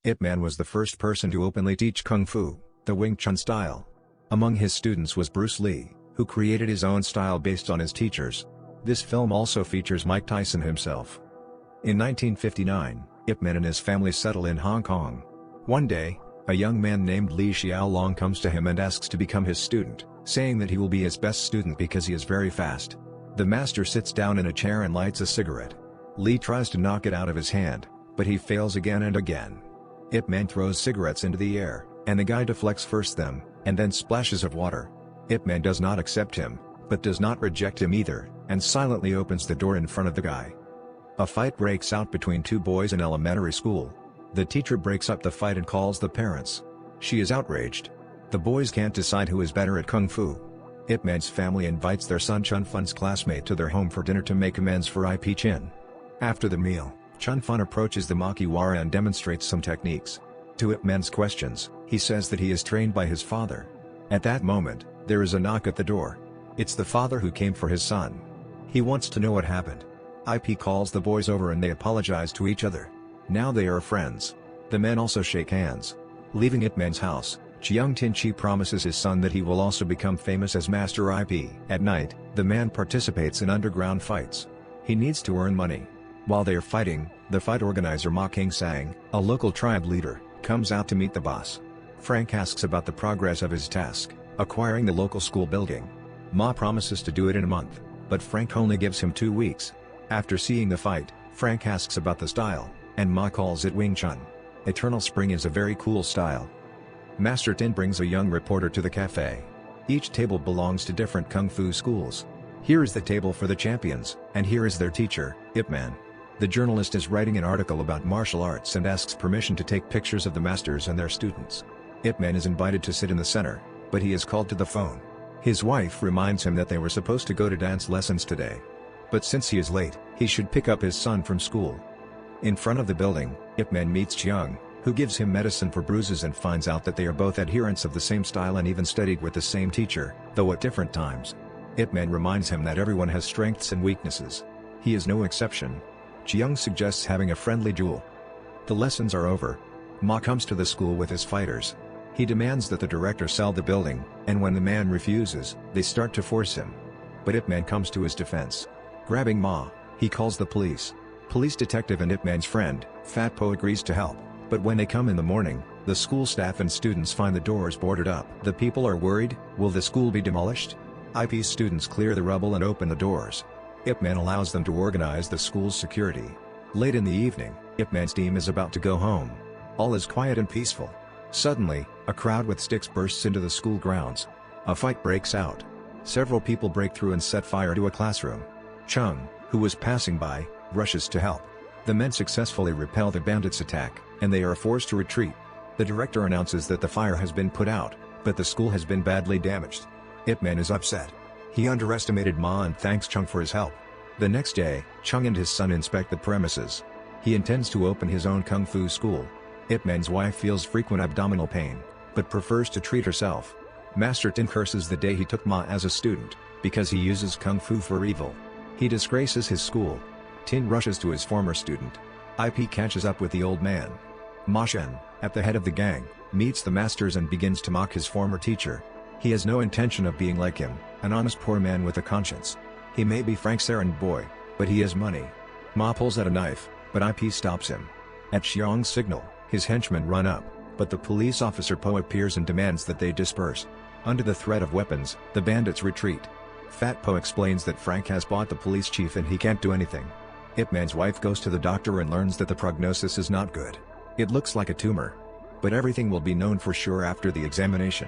Ip Man was the first person to openly teach Kung Fu, the Wing Chun style. Among his students was Bruce Lee, who created his own style based on his teachers. This film also features Mike Tyson himself. In 1959, Ip Man and his family settle in Hong Kong. One day, a young man named Li Xiaolong comes to him and asks to become his student, saying that he will be his best student because he is very fast. The master sits down in a chair and lights a cigarette. Li tries to knock it out of his hand, but he fails again and again. Ip Man throws cigarettes into the air, and the guy deflects first them, and then splashes of water. Ip Man does not accept him, but does not reject him either, and silently opens the door in front of the guy. A fight breaks out between two boys in elementary school. The teacher breaks up the fight and calls the parents. She is outraged. The boys can't decide who is better at Kung Fu. Ip Man's family invites their son Chun Fun's classmate to their home for dinner to make amends for ipman. After the meal, Chun Fun approaches the Makiwara and demonstrates some techniques. To Ip Man's questions, he says that he is trained by his father. At that moment, there is a knock at the door. It's the father who came for his son. He wants to know what happened. Ip calls the boys over and they apologize to each other. Now they are friends. The men also shake hands. Leaving Ip Man's house, Chiang Tin-chi promises his son that he will also become famous as Master Ip. At night, the man participates in underground fights. He needs to earn money. While they are fighting, the fight organizer Ma King Sang, a local tribe leader, comes out to meet the boss. Frank asks about the progress of his task, acquiring the local school building. Ma promises to do it in a month, but Frank only gives him 2 weeks. After seeing the fight, Frank asks about the style, and Ma calls it Wing Chun. Eternal Spring is a very cool style. Master Tin brings a young reporter to the cafe. Each table belongs to different Kung Fu schools. Here is the table for the champions, and here is their teacher, Ip Man. The journalist is writing an article about martial arts and asks permission to take pictures of the masters and their students. Ip Man is invited to sit in the center, but he is called to the phone. His wife reminds him that they were supposed to go to dance lessons today. But since he is late, he should pick up his son from school. In front of the building, Ip Man meets Chiang, who gives him medicine for bruises and finds out that they are both adherents of the same style and even studied with the same teacher, though at different times. Ip Man reminds him that everyone has strengths and weaknesses. He is no exception. Chiang suggests having a friendly duel. The lessons are over. Ma comes to the school with his fighters. He demands that the director sell the building, and when the man refuses, they start to force him. But Ip Man comes to his defense. Grabbing Ma, he calls the police. Police detective and Ip Man's friend, Fat Po, agrees to help, but when they come in the morning, the school staff and students find the doors boarded up. The people are worried. Will the school be demolished? IP's students clear the rubble and open the doors. Ip Man allows them to organize the school's security. Late in the evening, Ip Man's team is about to go home. All is quiet and peaceful. Suddenly, a crowd with sticks bursts into the school grounds. A fight breaks out. Several people break through and set fire to a classroom. Chung, who was passing by, rushes to help. The men successfully repel the bandits' attack, and they are forced to retreat. The director announces that the fire has been put out, but the school has been badly damaged. Ip Man is upset. He underestimated Ma and thanks Chung for his help. The next day, Chung and his son inspect the premises. He intends to open his own Kung Fu school. Ip Man's wife feels frequent abdominal pain, but prefers to treat herself. Master Tin curses the day he took Ma as a student, because he uses Kung Fu for evil. He disgraces his school. Tin rushes to his former student. Ip catches up with the old man. Ma Shen, at the head of the gang, meets the masters and begins to mock his former teacher. He has no intention of being like him, an honest poor man with a conscience. He may be Frank's errand boy, but he has money. Ma pulls out a knife, but Ip stops him. At Xiang's signal, his henchmen run up, but the police officer Po appears and demands that they disperse. Under the threat of weapons, the bandits retreat. Fat Po explains that Frank has bought the police chief and he can't do anything. Ip Man's wife goes to the doctor and learns that the prognosis is not good. It looks like a tumor. But everything will be known for sure after the examination.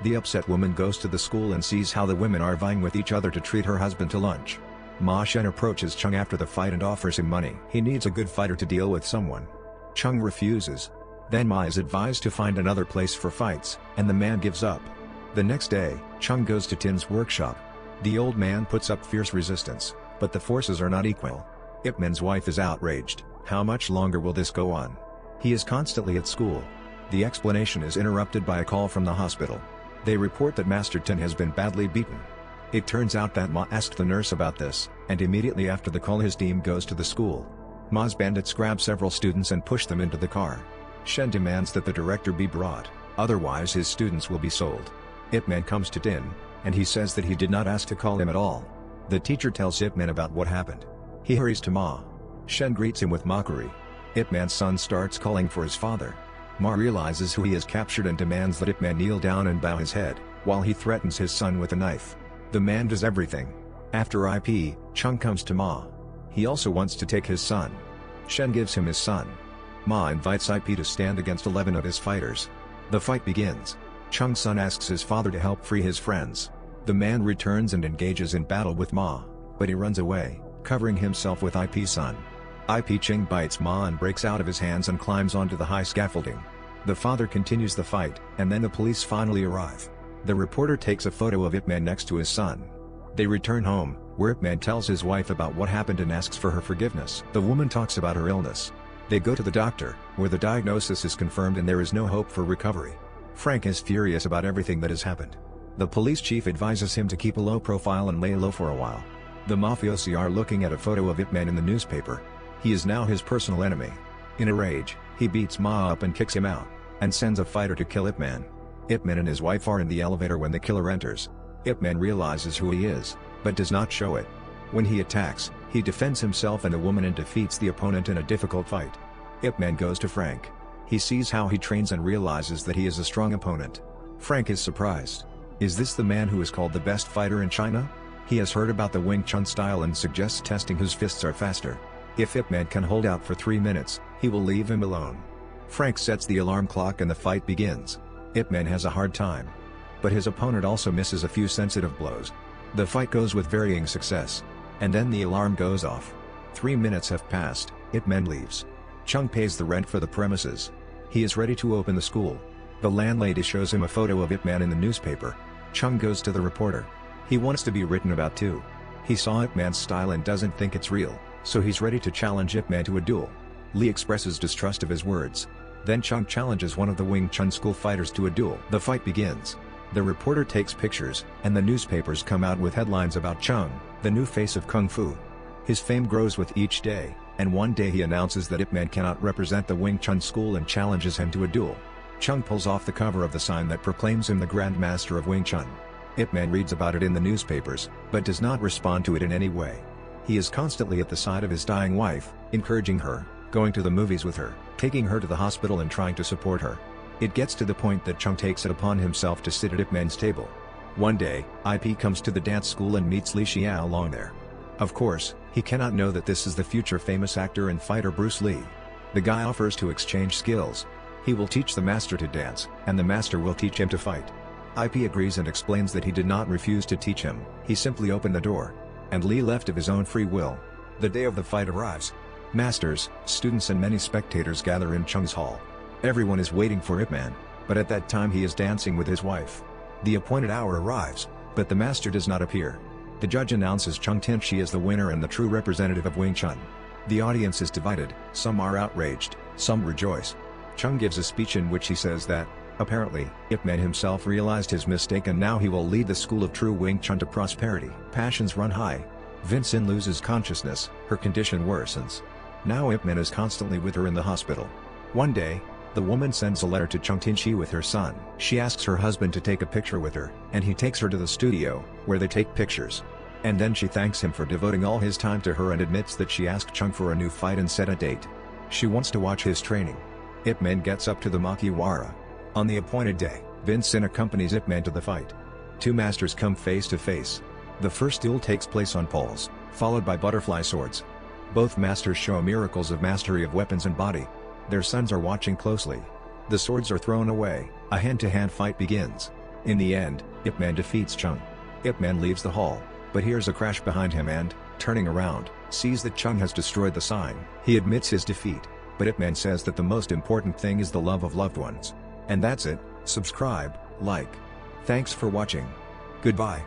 The upset woman goes to the school and sees how the women are vying with each other to treat her husband to lunch. Ma Shen approaches Chung after the fight and offers him money. He needs a good fighter to deal with someone. Chung refuses. Then Ma is advised to find another place for fights, and the man gives up. The next day, Chung goes to Tin's workshop. The old man puts up fierce resistance, but the forces are not equal. Ip Man's wife is outraged. How much longer will this go on? He is constantly at school. The explanation is interrupted by a call from the hospital. They report that Master Tin has been badly beaten. It turns out that Ma asked the nurse about this, and immediately after the call his team goes to the school. Ma's bandits grab several students and push them into the car. Shen demands that the director be brought, otherwise his students will be sold. Ip Man comes to Din, and he says that he did not ask to call him at all. The teacher tells Ip Man about what happened. He hurries to Ma. Shen greets him with mockery. Ip Man's son starts calling for his father. Ma realizes who he has captured and demands that Ip Man kneel down and bow his head, while he threatens his son with a knife. The man does everything. After Chung comes to Ma. He also wants to take his son. Shen gives him his son. Ma invites IP to stand against 11 of his fighters. The fight begins. Chung's son asks his father to help free his friends. The man returns and engages in battle with Ma, but he runs away, covering himself with IP's son. IP Ching bites Ma and breaks out of his hands and climbs onto the high scaffolding. The father continues the fight, and then the police finally arrive. The reporter takes a photo of Ip Man next to his son. They return home, where Ip Man tells his wife about what happened and asks for her forgiveness. The woman talks about her illness. They go to the doctor, where the diagnosis is confirmed and there is no hope for recovery. Frank is furious about everything that has happened. The police chief advises him to keep a low profile and lay low for a while. The mafiosi are looking at a photo of Ip Man in the newspaper. He is now his personal enemy. In a rage, he beats Ma up and kicks him out, and sends a fighter to kill Ip Man. Ip Man and his wife are in the elevator when the killer enters. Ip Man realizes who he is, but does not show it. When he attacks, he defends himself and the woman and defeats the opponent in a difficult fight. Ip Man goes to Frank. He sees how he trains and realizes that he is a strong opponent. Frank is surprised. Is this the man who is called the best fighter in China? He has heard about the Wing Chun style and suggests testing whose fists are faster. If Ip Man can hold out for 3 minutes, he will leave him alone. Frank sets the alarm clock and the fight begins. Ip Man has a hard time. But his opponent also misses a few sensitive blows. The fight goes with varying success. And then the alarm goes off. 3 minutes have passed, Ip Man leaves. Chung pays the rent for the premises. He is ready to open the school. The landlady shows him a photo of Ip Man in the newspaper. Chung goes to the reporter. He wants to be written about too. He saw Ip Man's style and doesn't think it's real, so he's ready to challenge Ip Man to a duel. Lee expresses distrust of his words. Then Chung challenges one of the Wing Chun school fighters to a duel. The fight begins. The reporter takes pictures, and the newspapers come out with headlines about Chung, the new face of Kung Fu. His fame grows with each day, and one day he announces that Ip Man cannot represent the Wing Chun school and challenges him to a duel. Chung pulls off the cover of the sign that proclaims him the Grand Master of Wing Chun. Ip Man reads about it in the newspapers, but does not respond to it in any way. He is constantly at the side of his dying wife, encouraging her, going to the movies with her, taking her to the hospital and trying to support her. It gets to the point that Chung takes it upon himself to sit at Ip Man's table. One day, IP comes to the dance school and meets Li Xiaolong there. Of course, he cannot know that this is the future famous actor and fighter Bruce Lee. The guy offers to exchange skills. He will teach the master to dance, and the master will teach him to fight. IP agrees and explains that he did not refuse to teach him, he simply opened the door. And Lee left of his own free will. The day of the fight arrives. Masters, students and many spectators gather in Chung's hall. Everyone is waiting for Ip Man, but at that time he is dancing with his wife. The appointed hour arrives, but the master does not appear. The judge announces Chung Tin-Shi as the winner and the true representative of Wing Chun. The audience is divided, some are outraged, some rejoice. Chung gives a speech in which he says that, apparently, Ip Man himself realized his mistake and now he will lead the school of true Wing Chun to prosperity. Passions run high. Vincent loses consciousness, her condition worsens. Now Ip Man is constantly with her in the hospital. One day, the woman sends a letter to Chung Tin-Shi with her son. She asks her husband to take a picture with her, and he takes her to the studio, where they take pictures. And then she thanks him for devoting all his time to her and admits that she asked Chung for a new fight and set a date. She wants to watch his training. Ip Man gets up to the Makiwara. On the appointed day, Vincent accompanies Ip Man to the fight. Two masters come face to face. The first duel takes place on poles, followed by butterfly swords. Both masters show miracles of mastery of weapons and body. Their sons are watching closely. The swords are thrown away, a hand-to-hand fight begins. In the end, Ip Man defeats Chung. Ip Man leaves the hall, but hears a crash behind him and, turning around, sees that Chung has destroyed the sign. He admits his defeat, but Ip Man says that the most important thing is the love of loved ones. And that's it. Subscribe, like. Thanks for watching. Goodbye.